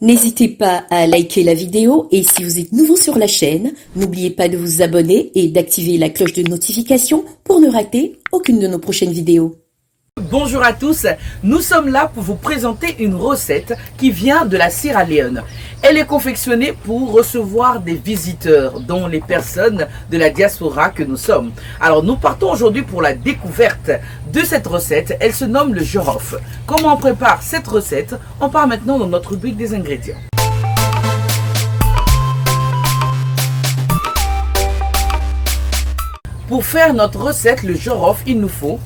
N'hésitez pas à liker la vidéo et si vous êtes nouveau sur la chaîne, n'oubliez pas de vous abonner et d'activer la cloche de notification pour ne rater aucune de nos prochaines vidéos. Bonjour à tous, nous sommes là pour vous présenter une recette qui vient de la Sierra Leone. Elle est confectionnée pour recevoir des visiteurs, dont les personnes de la diaspora que nous sommes. Alors nous partons aujourd'hui pour la découverte de cette recette. Elle se nomme le jorof. Comment on prépare cette recette? On part maintenant dans notre rubrique des ingrédients. Pour faire notre recette, le jorof, il nous faut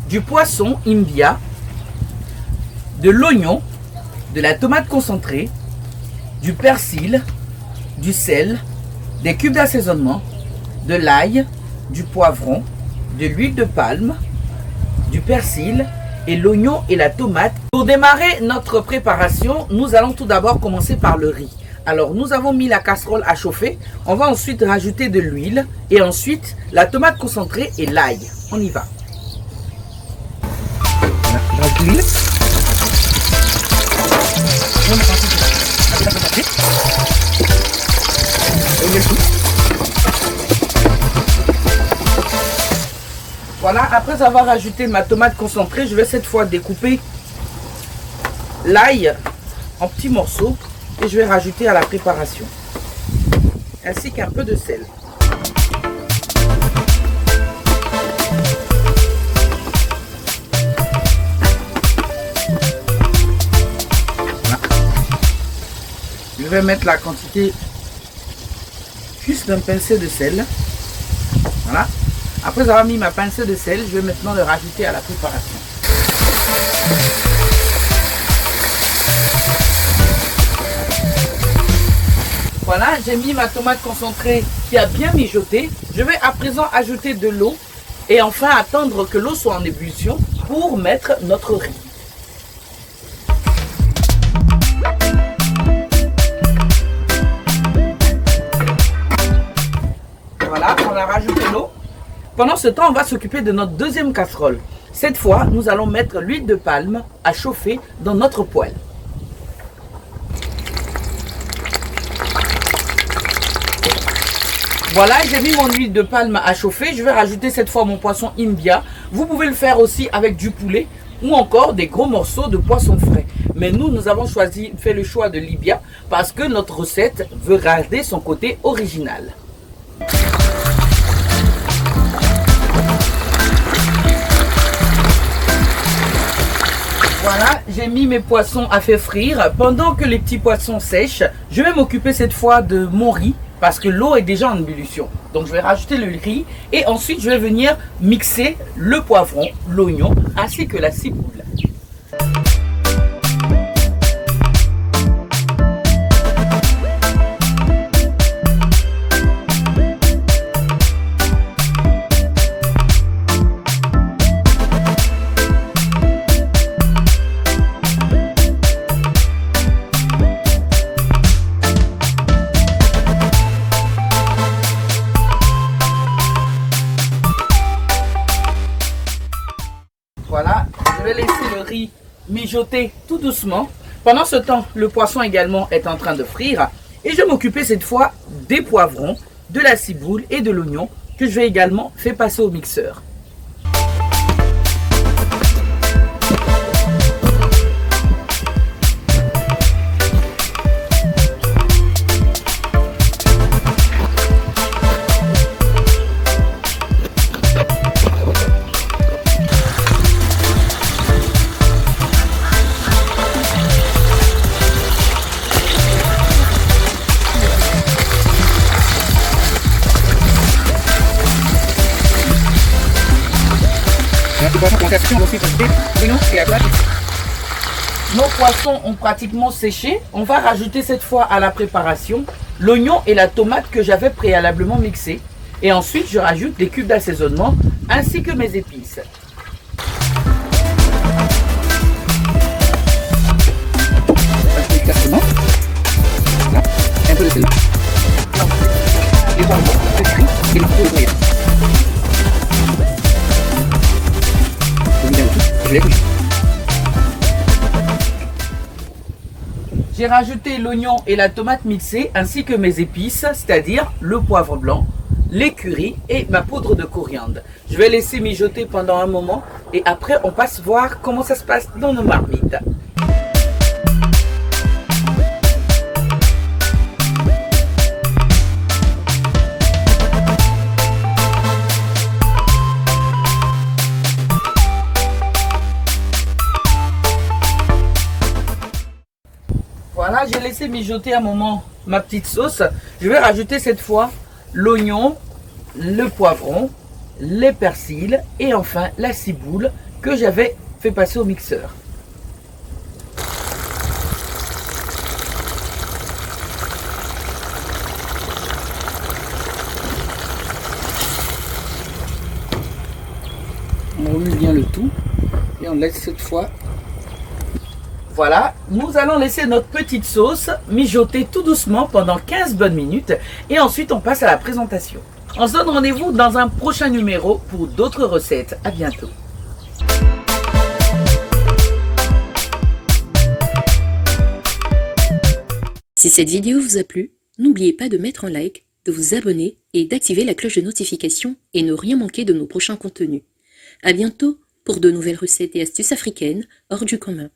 du poisson imbia, de l'oignon, de la tomate concentrée, du persil, du sel, des cubes d'assaisonnement, de l'ail, du poivron, de l'huile de palme, du persil et l'oignon et la tomate. Pour démarrer notre préparation, nous allons tout d'abord commencer par le riz. Alors nous avons mis la casserole à chauffer, on va ensuite rajouter de l'huile et ensuite la tomate concentrée et l'ail. On y va. L'huile. Voilà, après avoir ajouté ma tomate concentrée, je vais cette fois découper l'ail en petits morceaux et je vais rajouter à la préparation, ainsi qu'un peu de sel. Je vais mettre la quantité juste d'un pincé de sel. Voilà. Après avoir mis ma pincée de sel, je vais maintenant le rajouter à la préparation. Voilà, j'ai mis ma tomate concentrée qui a bien mijoté. Je vais à présent ajouter de l'eau et enfin attendre que l'eau soit en ébullition pour mettre notre riz. Voilà, on a rajouté l'eau. Pendant ce temps, on va s'occuper de notre deuxième casserole. Cette fois, nous allons mettre l'huile de palme à chauffer dans notre poêle. Voilà, j'ai mis mon huile de palme à chauffer. Je vais rajouter cette fois mon poisson imbia. Vous pouvez le faire aussi avec du poulet ou encore des gros morceaux de poisson frais. Mais nous avons fait le choix de l'ibia parce que notre recette veut garder son côté original. Voilà, j'ai mis mes poissons à faire frire. Pendant que les petits poissons sèchent, je vais m'occuper cette fois de mon riz parce que l'eau est déjà en ébullition. Donc je vais rajouter le riz et ensuite je vais venir mixer le poivron, l'oignon ainsi que la ciboule. Voilà, je vais laisser le riz mijoter tout doucement. Pendant ce temps, le poisson également est en train de frire. Et je vais m'occuper cette fois des poivrons, de la ciboule et de l'oignon que je vais également faire passer au mixeur. Nos poissons ont pratiquement séché. On va rajouter cette fois à la préparation l'oignon et la tomate que j'avais préalablement mixé. Et ensuite, je rajoute les cubes d'assaisonnement ainsi que mes épices. Un peu de sel. J'ai rajouté l'oignon et la tomate mixée ainsi que mes épices, c'est-à-dire le poivre blanc, les currys et ma poudre de coriandre. Je vais laisser mijoter pendant un moment et après on passe voir comment ça se passe dans nos marmites. Voilà, j'ai laissé mijoter un moment ma petite sauce. Je vais rajouter cette fois l'oignon, le poivron, les persils et enfin la ciboule que j'avais fait passer au mixeur. On remet bien le tout et on laisse cette fois. Voilà, nous allons laisser notre petite sauce mijoter tout doucement pendant 15 bonnes minutes et ensuite on passe à la présentation. On se donne rendez-vous dans un prochain numéro pour d'autres recettes. À bientôt. Si cette vidéo vous a plu, n'oubliez pas de mettre un like, de vous abonner et d'activer la cloche de notification et ne rien manquer de nos prochains contenus. À bientôt pour de nouvelles recettes et astuces africaines hors du commun.